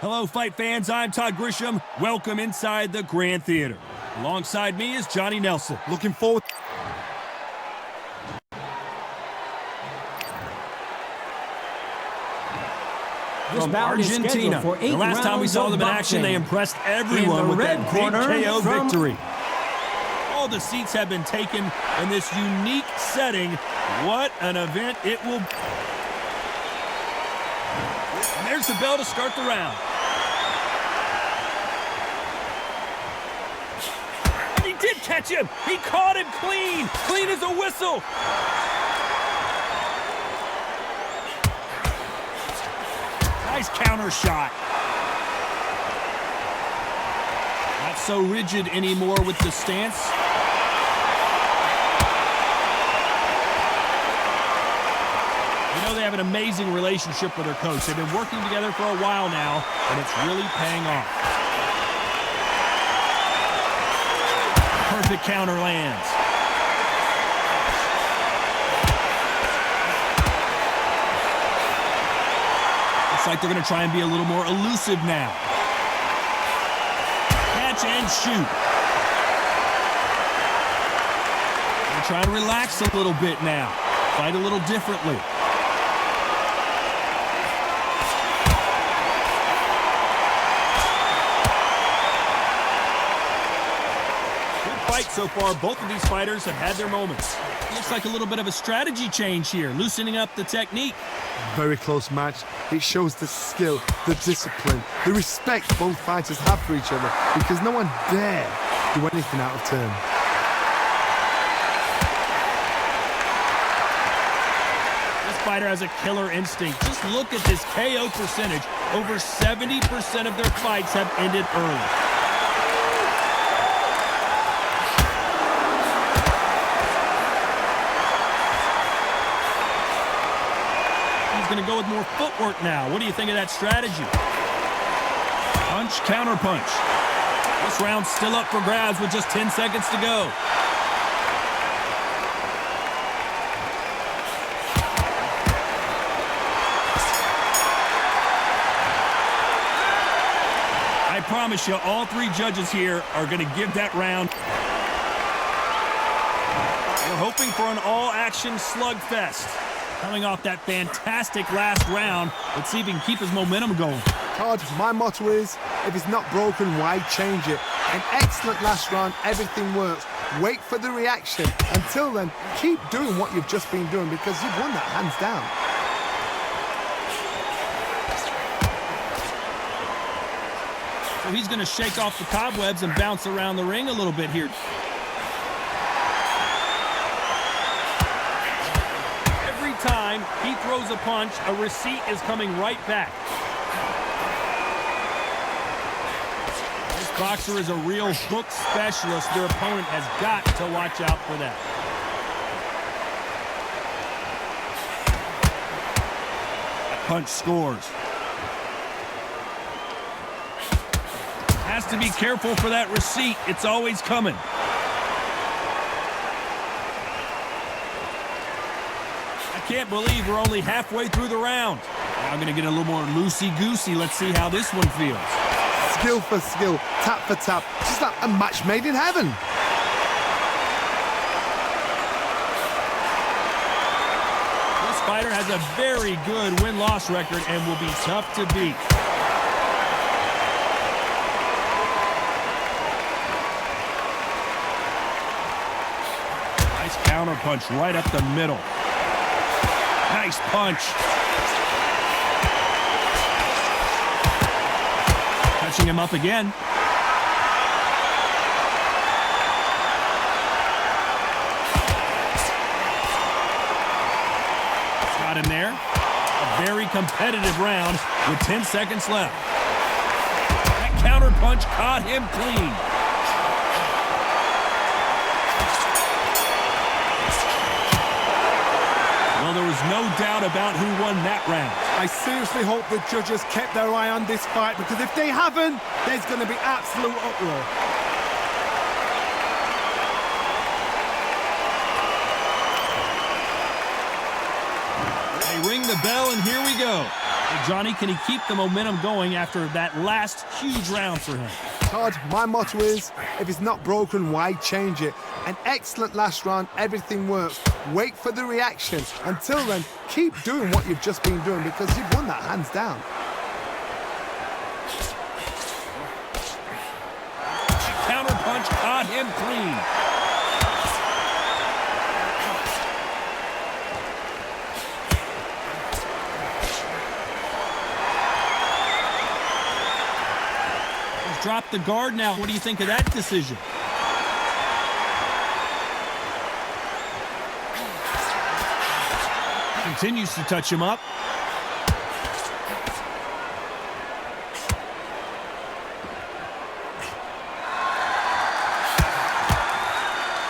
Hello, fight fans. I'm Todd Grisham. Welcome inside the Grand Theater. Alongside me is Johnny Nelson. Looking forward. From Argentina. The last time we saw them in action, they impressed everyone with that big KO victory. All the seats have been taken in this unique setting. What an event it will be. And there's the bell to start the round. And he did catch him. He caught him clean. Clean as a whistle. Nice counter shot. Not so rigid anymore with the stance. You know they have an amazing relationship with their coach. They've been working together for a while now, and it's really paying off. Perfect counter lands. Like they're going to try and be a little more elusive now. Catch and shoot. They're trying to relax a little bit now. Fight a little differently. Good fight so far. Both of these fighters have had their moments. Looks like a little bit of a strategy change here, loosening up the technique. Very close match. It shows the skill, the discipline, the respect both fighters have for each other because no one dare do anything out of turn. This fighter has a killer instinct. Just look at this KO percentage. Over 70% of their fights have ended early. Going to go with more footwork now. What do you think of that strategy? Punch, counter punch. This round's still up for grabs with just 10 seconds to go. I promise you, all three judges here are going to give that round. We're hoping for an all-action slugfest. Coming off that fantastic last round, let's see if he can keep his momentum going. Todd, my motto is, if it's not broken, why change it? An excellent last round, everything works. Wait for the reaction. Until then, keep doing what you've just been doing because you've won that hands down. So he's going to shake off the cobwebs and bounce around the ring a little bit here. Time he throws a punch, a receipt is coming right back. This boxer is a real hook specialist. Their opponent has got to watch out for that. That punch scores. Has to be careful for that receipt. It's always coming. Can't believe we're only halfway through the round. Now I'm going to get a little more loosey-goosey. Let's see how this one feels. Skill for skill, tap for tap. Just like a match made in heaven. This fighter has a very good win-loss record and will be tough to beat. Nice counter punch right up the middle. Nice punch. Touching him up again. Got him there. A very competitive round with 10 seconds left. That counter punch caught him clean. Well, there was no doubt about who won that round. I seriously hope the judges kept their eye on this fight because if they haven't, there's going to be absolute uproar. They ring the bell, and here we go. Well, Johnny, can he keep the momentum going after that last huge round for him? Todd, my motto is, if it's not broken, why change it? An excellent last round, everything works. Wait for the reaction. Until then, keep doing what you've just been doing because you've won that hands down. Counter punch caught him clean. He's dropped the guard now. What do you think of that decision? Continues to touch him up.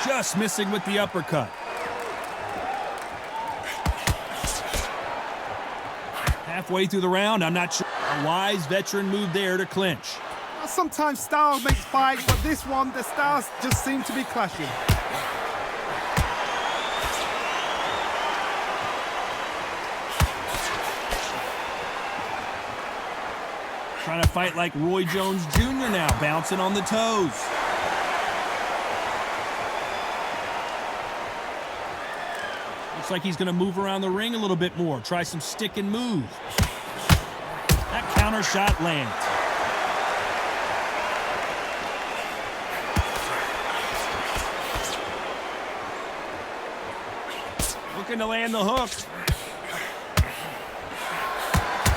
Just missing with the uppercut. Halfway through the round, I'm not sure. A wise veteran move there to clinch. Sometimes style makes fights, but this one, the styles just seem to be clashing. Trying to fight like Roy Jones Jr. now, bouncing on the toes. Looks like he's going to move around the ring a little bit more. Try some stick and move. That counter shot lands. Looking to land the hook.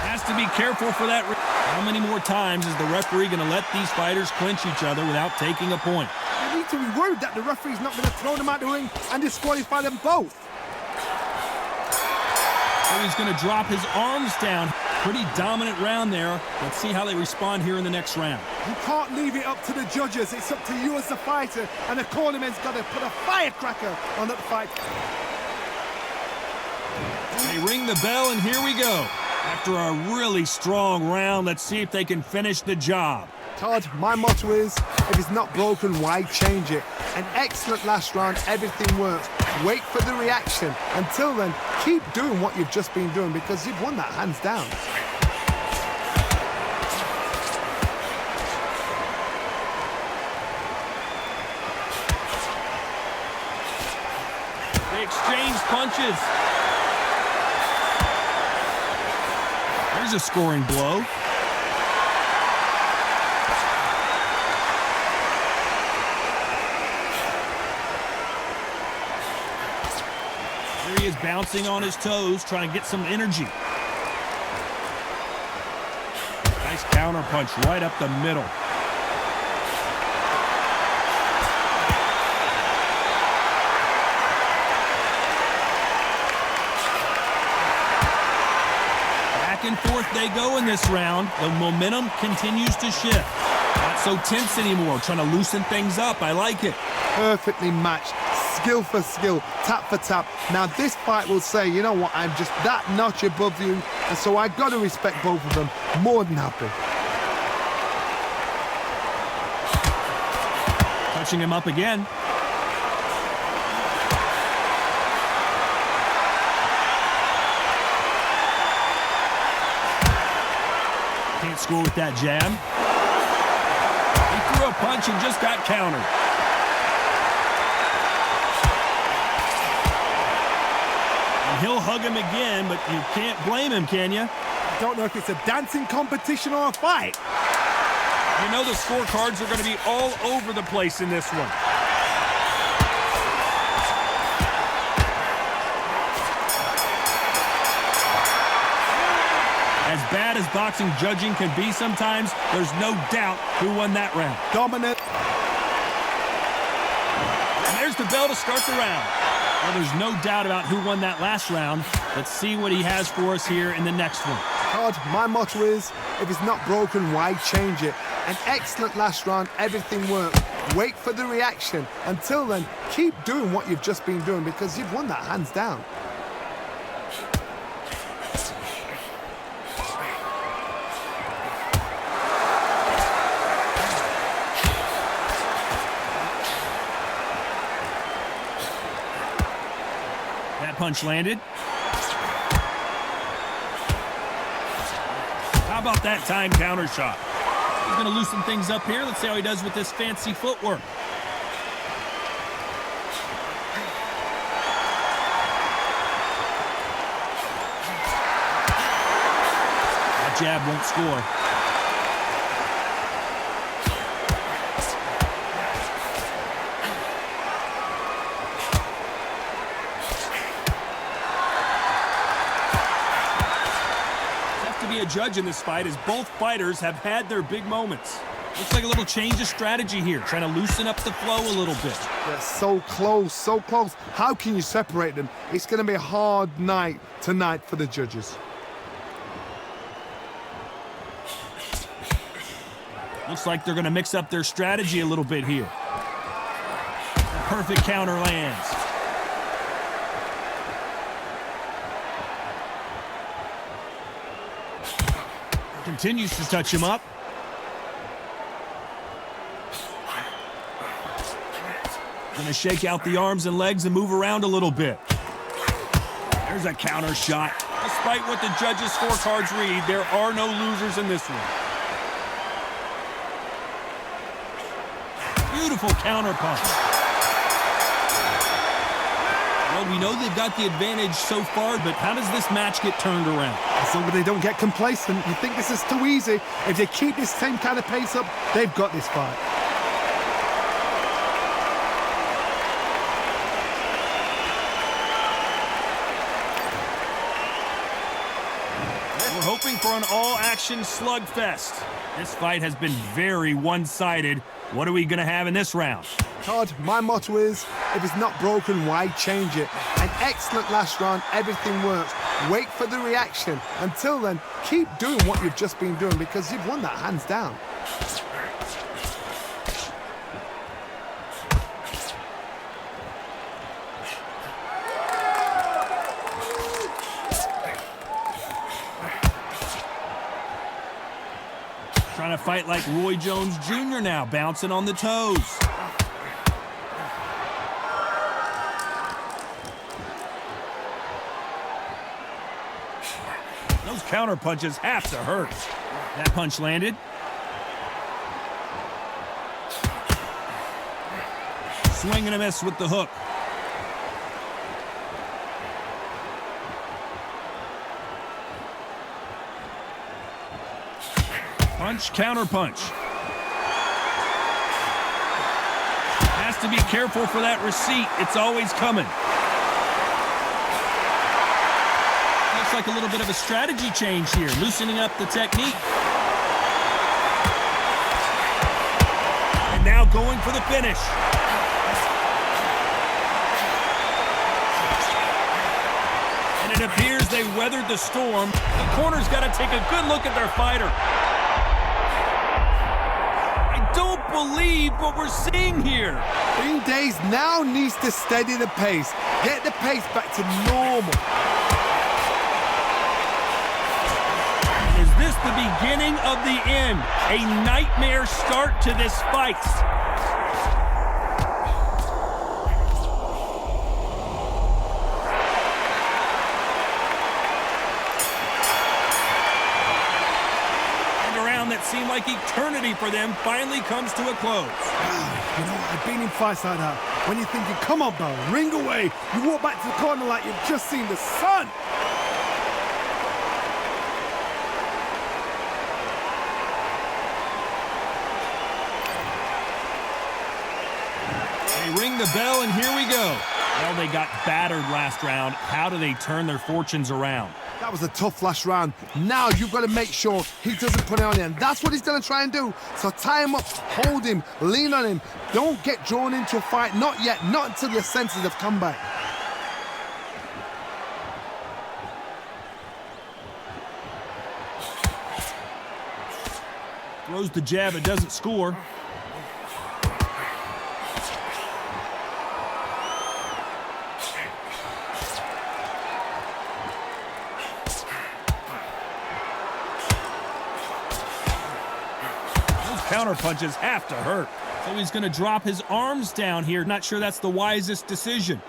Has to be careful for that. How many more times is the referee going to let these fighters clinch each other without taking a point? You need to be worried that the referee's not going to throw them out the ring and disqualify them both. So he's going to drop his arms down. Pretty dominant round there. Let's see how they respond here in the next round. You can't leave it up to the judges. It's up to you as the fighter, and the cornerman's got to put a firecracker on that fight. They ring the bell, and here we go. After a really strong round, let's see if they can finish the job. Todd, my motto is, if it's not broken, why change it? An excellent last round, everything works. Wait for the reaction. Until then, keep doing what you've just been doing because you've won that hands down. They exchange punches. There's a scoring blow. Here he is bouncing on his toes, trying to get some energy. Nice counter punch right up the middle. Back and forth they go in this round. The momentum continues to shift. Not so tense anymore, trying to loosen things up. I like it. Perfectly matched. Skill for skill, tap for tap. Now this fight will say, you know what, I'm just that notch above you, and so I got to respect both of them. More than happy. Touching him up again. Can't score with that jab. He threw a punch and just got countered. He'll hug him again, but you can't blame him, can you? I don't know if it's a dancing competition or a fight. You know the scorecards are going to be all over the place in this one. As bad as boxing judging can be sometimes, there's no doubt who won that round. Dominant. And there's the bell to start the round. Well, there's no doubt about who won that last round. Let's see what he has for us here in the next one. Todd, my motto is, if it's not broken, why change it? An excellent last round, everything works. Wait for the reaction. Until then, keep doing what you've just been doing because you've won that hands down. Punch landed. about that time counter shot? He's going to loosen things up here. Let's see how he does with this fancy footwork. That jab won't score. Be a judge in this fight, as both fighters have had their big moments. Looks like a little change of strategy here, trying to loosen up the flow a little bit. They're so close, so close. How can you separate them? It's going to be a hard night tonight for the judges. Looks like they're going to mix up their strategy a little bit here. The perfect counter lands. Continues to touch him up. Gonna shake out the arms and legs and move around a little bit. There's a counter shot. Despite what the judges' scorecards read, there are no losers in this one. Beautiful counter punch. Well, we know they've got the advantage so far, but how does this match get turned around? As long as they don't get complacent, you think this is too easy. If they keep this same kind of pace up, they've got this fight. We're hoping for an all-action slugfest. This fight has been very one-sided. What are we going to have in this round? Todd, my motto is, if it's not broken, why change it? An excellent last round, everything works. Wait for the reaction. Until then, keep doing what you've just been doing because you've won that hands down. Trying to fight like Roy Jones Jr. now, bouncing on the toes. Those counter punches have to hurt. That punch landed. Swing and a miss with the hook. Punch, counter punch. Has to be careful for that receipt. It's always coming. Looks like a little bit of a strategy change here, loosening up the technique. And now going for the finish. And it appears they weathered the storm. The corner's got to take a good look at their fighter. Don't believe what we're seeing here. Green Days now needs to steady the pace. Get the pace back to normal. Is this the beginning of the end? A nightmare start to this fight. That seemed like eternity for them finally comes to a close. You know, I've been in fights like that. When you're thinking, come on, Bell, ring away. You walk back to the corner like you've just seen the sun. They ring the bell, and here we go. Well, they got battered last round. How do they turn their fortunes around? That was a tough last round. Now you've got to make sure he doesn't put it on him. That's what he's going to try and do. So tie him up, hold him, lean on him. Don't get drawn into a fight. Not yet. Not until your senses have come back. Throws the jab. It doesn't score. Counter punches have to hurt. So he's going to drop his arms down here. Not sure that's the wisest decision.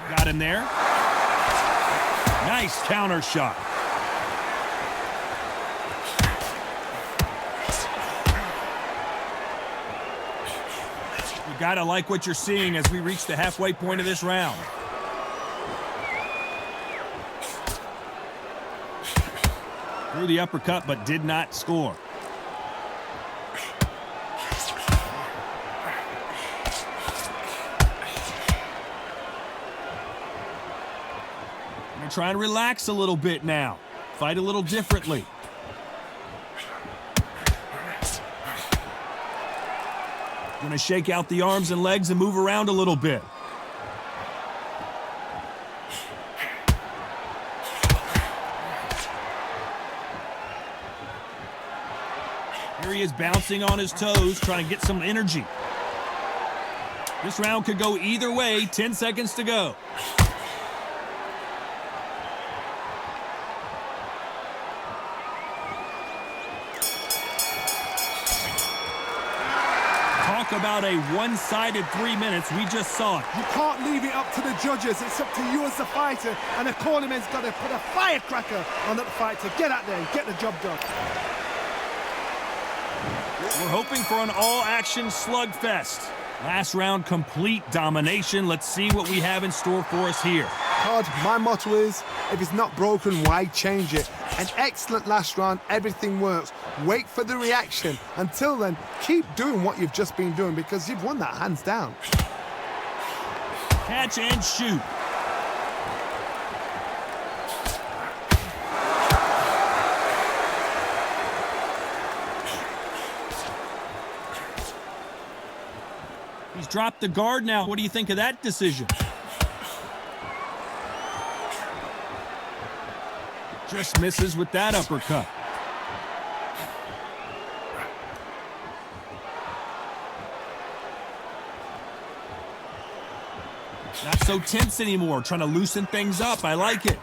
Got him there. Nice counter shot. You gotta like what you're seeing as we reach the halfway point of this round. Threw the uppercut, but did not score. I'm gonna try and relax a little bit now. Fight a little differently. Gonna shake out the arms and legs and move around a little bit. Here he is bouncing on his toes, trying to get some energy. This round could go either way. 10 seconds to go. Talk about a one-sided 3 minutes. We just saw it. You can't leave it up to the judges. It's up to you as the fighter, and the cornerman's got to put a firecracker on that fight to get out there and get the job done. We're hoping for an all-action slugfest. Last round, complete domination. Let's see what we have in store for us here. Todd, my motto is, if it's not broken, why change it? An excellent last round, everything works. Wait for the reaction. Until then, keep doing what you've just been doing because you've won that hands down. Catch and shoot. He's dropped the guard now. What do you think of that decision? Just misses with that uppercut. Not so tense anymore, trying to loosen things up. I like it.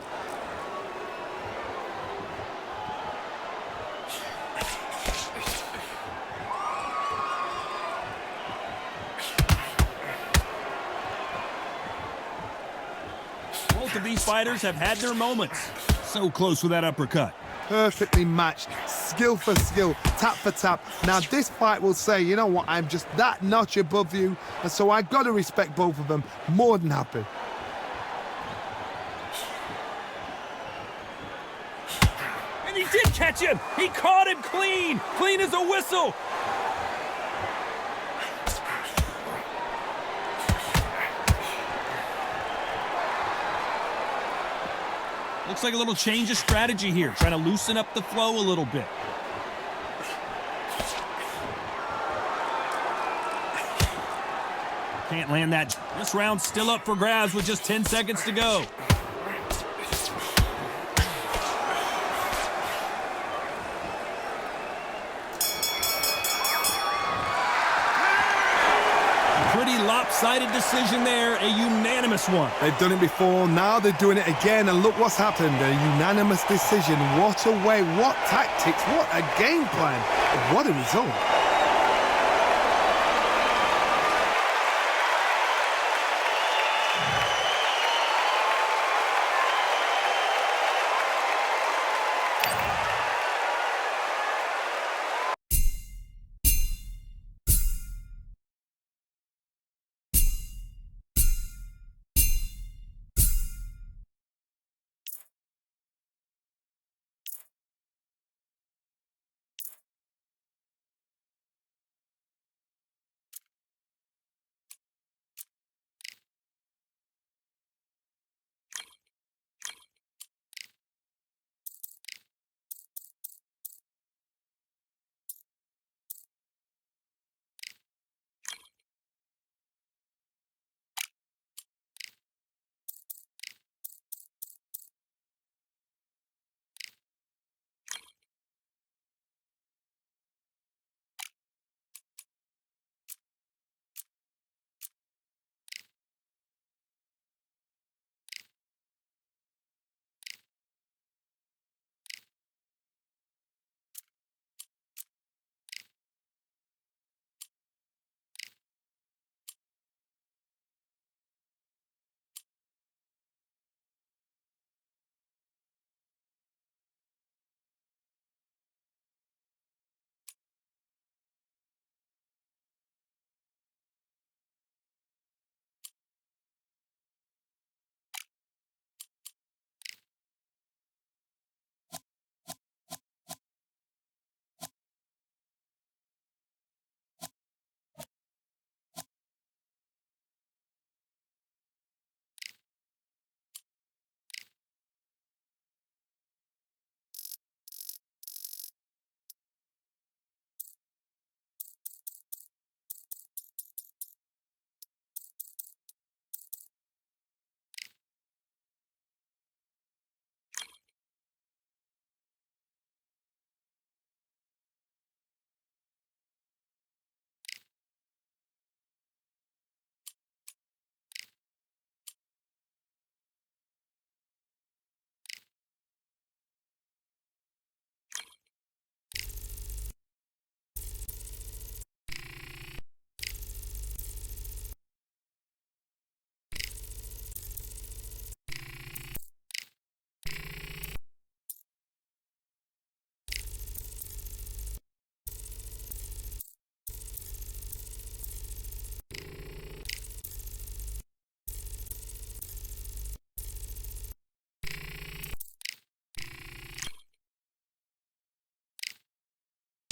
Both of these fighters have had their moments. So close with that uppercut. Perfectly matched, skill for skill, tap for tap. Now this fight will say, you know what, I'm just that notch above you, and so I got to respect both of them. More than happy. And he did catch him. He caught him clean. Clean as a whistle. Looks like a little change of strategy here, trying to loosen up the flow a little bit. Can't land that. This round's still up for grabs with just 10 seconds to go. Pretty lopsided decision there, a unanimous one. They've done it before, now they're doing it again, and look what's happened. A unanimous decision. What a way, what tactics, what a game plan, what a result.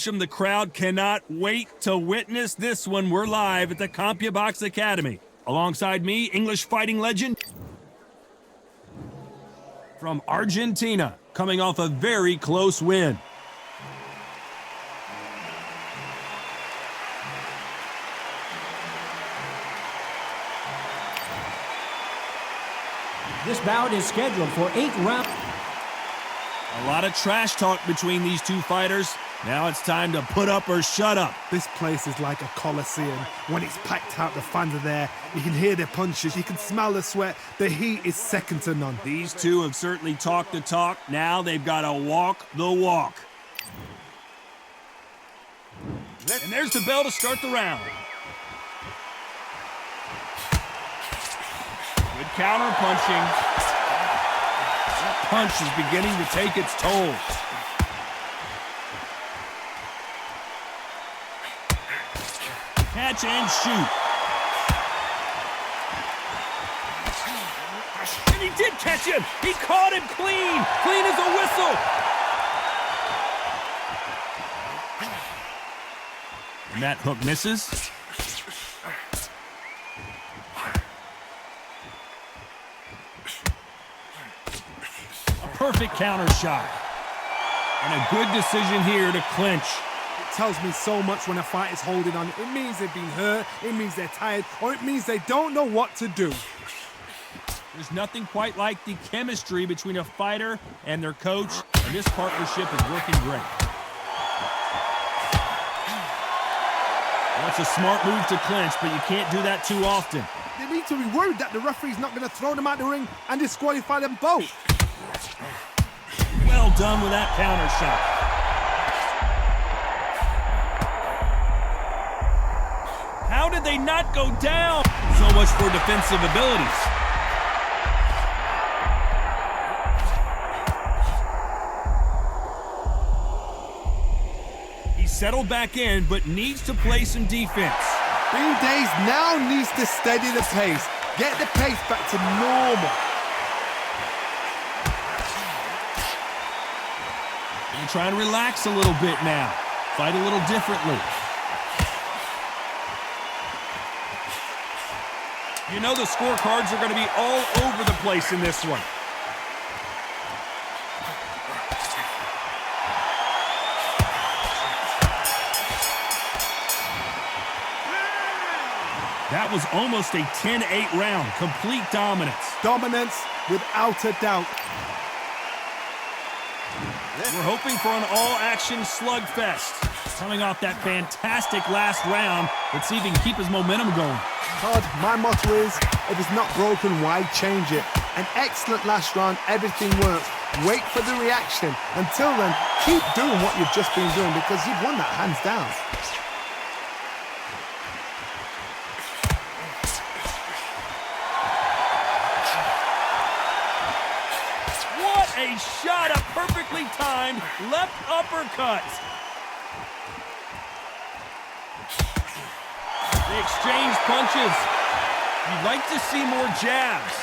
The crowd cannot wait to witness this one. We're live at the CompuBox Academy. Alongside me, English fighting legend from Argentina, coming off a very close win. This bout is scheduled for 8 rounds. A lot of trash talk between these two fighters. Now it's time to put up or shut up. This place is like a coliseum. When it's packed out, the fans are there. You can hear their punches. You can smell the sweat. The heat is second to none. These two have certainly talked the talk. Now they've got to walk the walk. And there's the bell to start the round. Good counter punching. That punch is beginning to take its toll. Catch and shoot. And he did catch him. He caught him clean. Clean as a whistle. And that hook misses. A perfect counter shot. And a good decision here to clinch. Tells me so much when a fight is holding on. It means they've been hurt, it means they're tired, or it means they don't know what to do. There's nothing quite like the chemistry between a fighter and their coach, and this partnership is working great. That's a smart move to clinch, but you can't do that too often. They need to be worried that the referee's not going to throw them out the ring and disqualify them both. Well done with that counter shot. How did they not go down? So much for defensive abilities. He's settled back in, but needs to play some defense. Bean Days now needs to steady the pace. Get the pace back to normal. And try and relax a little bit now. Fight a little differently. You know the scorecards are going to be all over the place in this one. That was almost a 10-8 round. Complete dominance. Dominance without a doubt. We're hoping for an all-action slugfest. Coming off that fantastic last round, let's see if he can keep his momentum going. Todd, my motto is, if it's not broken, why change it? An excellent last round, everything works. Wait for the reaction. Until then, keep doing what you've just been doing because you've won that hands down. What a shot, a perfectly timed left uppercut. They exchange punches. You'd like to see more jabs.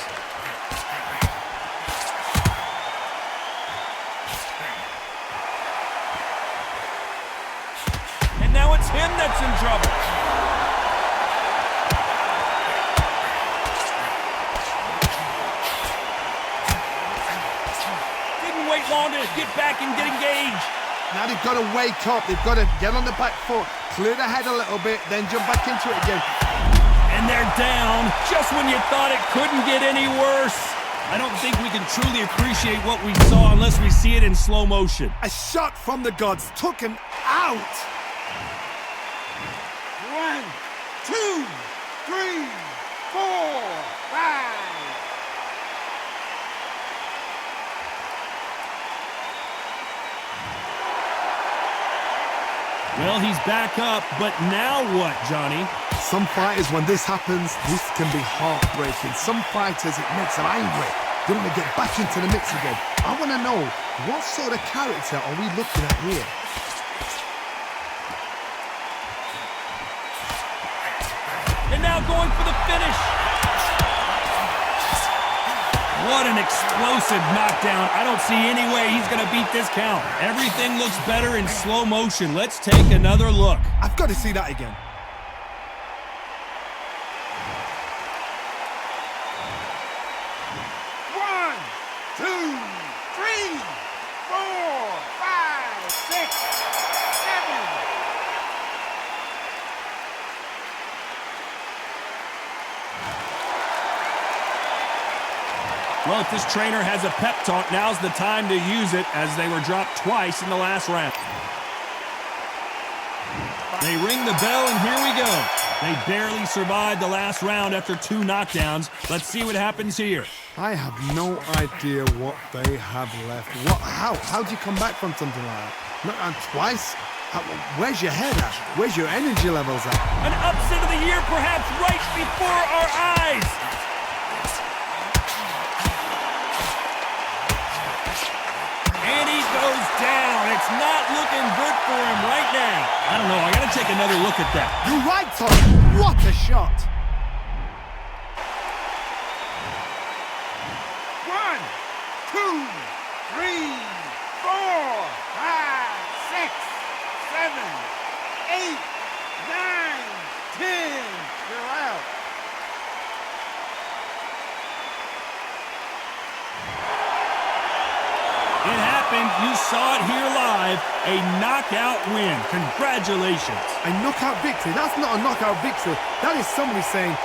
And now it's him that's in trouble. Didn't wait long to get back and get engaged. Now they've got to wake up. They've got to get on the back foot, clear the head a little bit, then jump back into it again. And they're down just when you thought it couldn't get any worse. I don't think we can truly appreciate what we saw unless we see it in slow motion. A shot from the gods took him out. 1, 2, 3, 4, 5. Well, he's back up, but now what, Johnny? Some fighters, when this happens, this can be heartbreaking. Some fighters, it makes them angry. They want to get back into the mix again. I want to know, what sort of character are we looking at here? And now going for the finish. What an explosive knockdown. I don't see any way he's going to beat this count. Everything looks better in slow motion. Let's take another look. I've got to see that again. One, two, three, four, five, six, seven. Well, if this trainer has a pep talk, now's the time to use it, as they were dropped twice in the last round. They ring the bell, and here we go. They barely survived the last round after 2 knockdowns. Let's see what happens here. I have no idea what they have left. How do you come back from something like that? Knockdown twice? Where's your head at? Where's your energy levels at? An upset of the year, perhaps right before our eyes. And he goes down. It's not looking good for him right now. I don't know. I got to take another look at that. You're right, Tom. What a shot. One, two, three, four, five, six, seven, eight, 9, 10. You're out. It happened. You saw it here live. A knockout win. Congratulations. A knockout victory. That's not a knockout victory. That is somebody saying,